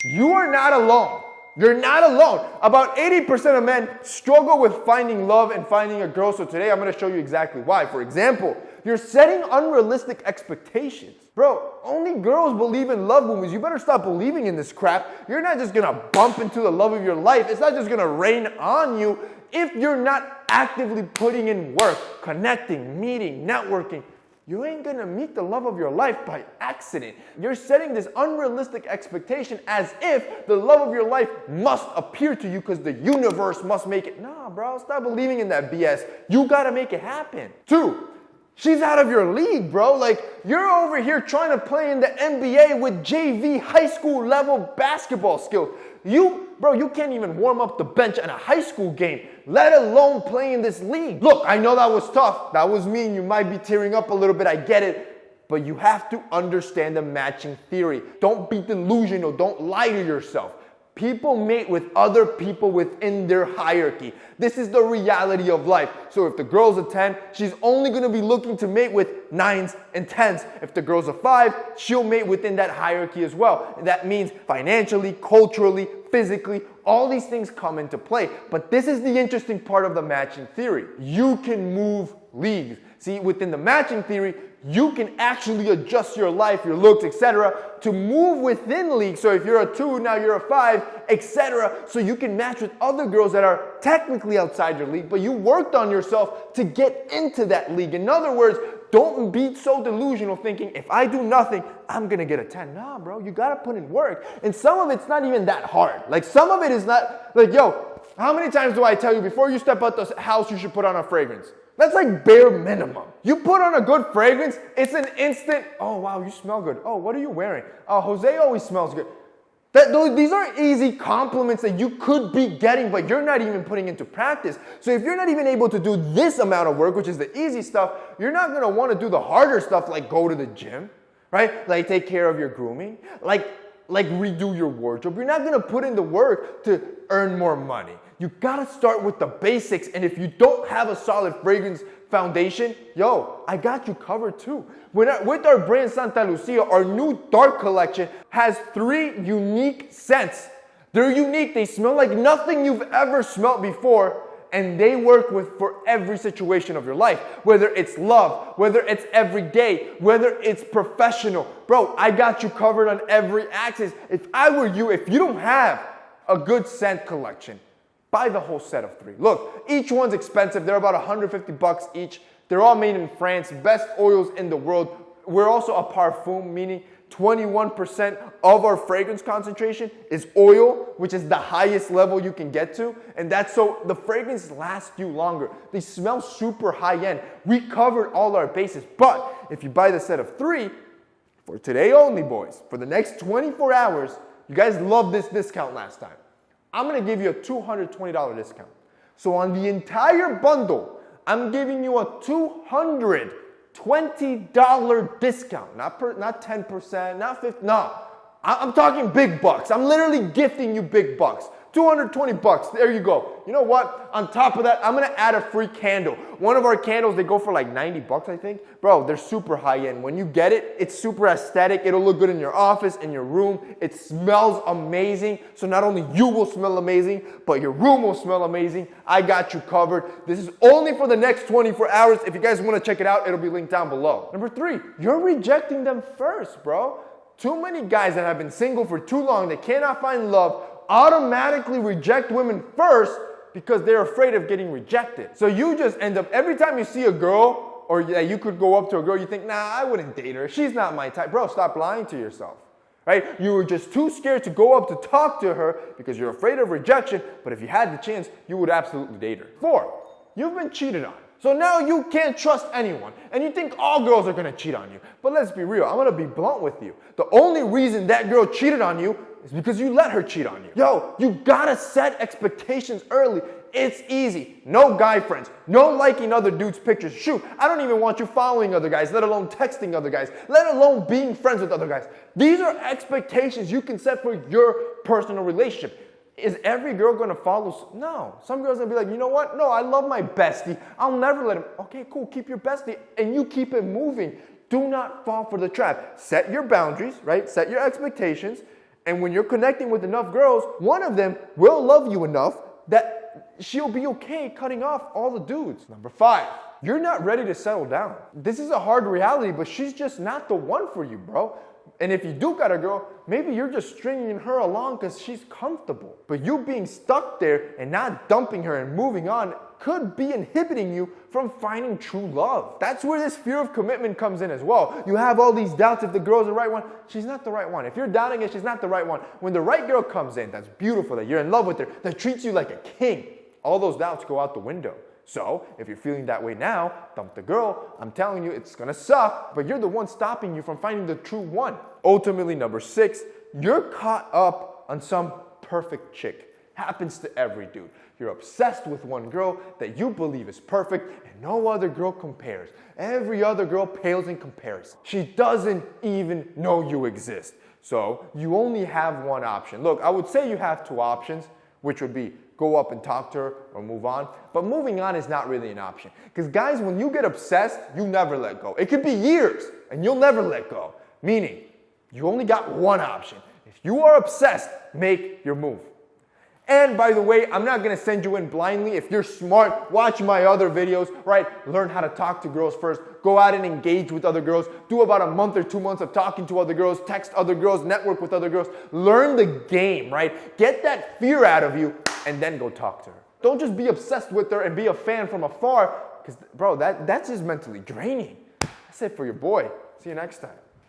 You are not alone. You're not alone. About 80% of men struggle with finding love and finding a girl. So today I'm going to show you exactly why. For example, you're setting unrealistic expectations. Bro, only girls believe in love movies. You better stop believing in this crap. You're not just going to bump into the love of your life. It's not just going to rain on you if you're not actively putting in work, connecting, meeting, networking. You ain't gonna meet the love of your life by accident. You're setting this unrealistic expectation as if the love of your life must appear to you because the universe must make it. Nah, bro, stop believing in that BS. You gotta make it happen. 2, she's out of your league, bro. Like, you're over here trying to play in the NBA with JV high school level basketball skills. You can't even warm up the bench in a high school game, let alone play in this league. Look, I know that was tough. That was mean. You might be tearing up a little bit. I get it. But you have to understand the matching theory. Don't be delusional. Don't lie to yourself. People mate with other people within their hierarchy. This is the reality of life. So if the girl's a 10, she's only going to be looking to mate with 9s and 10s. If the girl's a 5, she'll mate within that hierarchy as well. And that means financially, culturally, physically, all these things come into play. But this is the interesting part of the matching theory. You can move leagues. See, within the matching theory, you can actually adjust your life, your looks, etc. to move within leagues. So if you're a 2, now you're a 5, etc. So you can match with other girls that are technically outside your league, but you worked on yourself to get into that league. In other words, don't be so delusional thinking, if I do nothing, I'm going to get a 10. Nah, bro, you got to put in work. And some of it's not even that hard. Like, some of it is not, like, yo, how many times do I tell you before you step out the house, you should put on a fragrance? That's like bare minimum. You put on a good fragrance, it's an instant, oh, wow, you smell good. Oh, what are you wearing? Oh, Jose always smells good. These are easy compliments that you could be getting, but you're not even putting into practice. So if you're not even able to do this amount of work, which is the easy stuff, you're not going to want to do the harder stuff like go to the gym, right? Like take care of your grooming, like redo your wardrobe. You're not going to put in the work to earn more money. You got to start with the basics. And if you don't have a solid fragrance foundation, yo, I got you covered too. With our brand Santa Lucia, our new dark collection has 3 unique scents. They're unique. They smell like nothing you've ever smelled before. And they work for every situation of your life. Whether it's love, whether it's everyday, whether it's professional. Bro, I got you covered on every axis. If I were you, if you don't have a good scent collection, buy the whole set of 3. Look, each one's expensive. They're about $150 each. They're all made in France, best oils in the world. We're also a parfum, meaning 21% of our fragrance concentration is oil, which is the highest level you can get to. And that's so the fragrances last you longer. They smell super high end. We covered all our bases. But if you buy the set of 3, for today only, boys, for the next 24 hours, you guys loved this discount last time. I'm going to give you a $220 discount. So on the entire bundle, I'm giving you a $220 discount. Not 10%, not 50. No, I'm talking big bucks. I'm literally gifting you big bucks. $220. There you go. You know what? On top of that, I'm going to add a free candle. One of our candles, they go for like $90, I think. Bro, they're super high end. When you get it, it's super aesthetic. It'll look good in your office, in your room. It smells amazing. So not only you will smell amazing, but your room will smell amazing. I got you covered. This is only for the next 24 hours. If you guys want to check it out, it'll be linked down below. Number 3, you're rejecting them first, bro. Too many guys that have been single for too long, they cannot find love, automatically reject women first because they're afraid of getting rejected. So you just end up, every time you see a girl or that you could go up to a girl, you think, nah, I wouldn't date her. She's not my type. Bro, stop lying to yourself, right? You were just too scared to go up to talk to her because you're afraid of rejection. But if you had the chance, you would absolutely date her. 4, you've been cheated on. So now you can't trust anyone. And you think all girls are going to cheat on you. But let's be real. I'm going to be blunt with you. The only reason that girl cheated on you is because you let her cheat on you. Yo, you got to set expectations early. It's easy. No guy friends. No liking other dudes' pictures. Shoot, I don't even want you following other guys, let alone texting other guys, let alone being friends with other guys. These are expectations you can set for your personal relationship. Is every girl going to follow? No. Some girls are going to be like, you know what? No, I love my bestie. I'll never let him. Okay, cool. Keep your bestie. And you keep it moving. Do not fall for the trap. Set your boundaries, right? Set your expectations. And when you're connecting with enough girls, one of them will love you enough that she'll be okay cutting off all the dudes. Number 5, you're not ready to settle down. This is a hard reality, but she's just not the one for you, bro. And if you do got a girl, maybe you're just stringing her along because she's comfortable. But you being stuck there and not dumping her and moving on could be inhibiting you from finding true love. That's where this fear of commitment comes in as well. You have all these doubts if the girl's the right one. She's not the right one. If you're doubting it, she's not the right one. When the right girl comes in, that's beautiful, that you're in love with her, that treats you like a king, all those doubts go out the window. So, if you're feeling that way now, dump the girl. I'm telling you, it's gonna suck, but you're the one stopping you from finding the true one. Ultimately, number 6, you're caught up on some perfect chick. Happens to every dude. You're obsessed with one girl that you believe is perfect and no other girl compares. Every other girl pales in comparison. She doesn't even know you exist. So, you only have one option. Look, I would say you have 2 options, which would be go up and talk to her or move on. But moving on is not really an option. Because guys, when you get obsessed, you never let go. It could be years and you'll never let go. Meaning, you only got one option. If you are obsessed, make your move. And by the way, I'm not gonna send you in blindly. If you're smart, watch my other videos, right? Learn how to talk to girls first. Go out and engage with other girls. Do about a month or 2 months of talking to other girls, text other girls, network with other girls. Learn the game, right? Get that fear out of you and then go talk to her. Don't just be obsessed with her and be a fan from afar, because bro, that's just mentally draining. That's it for your boy. See you next time.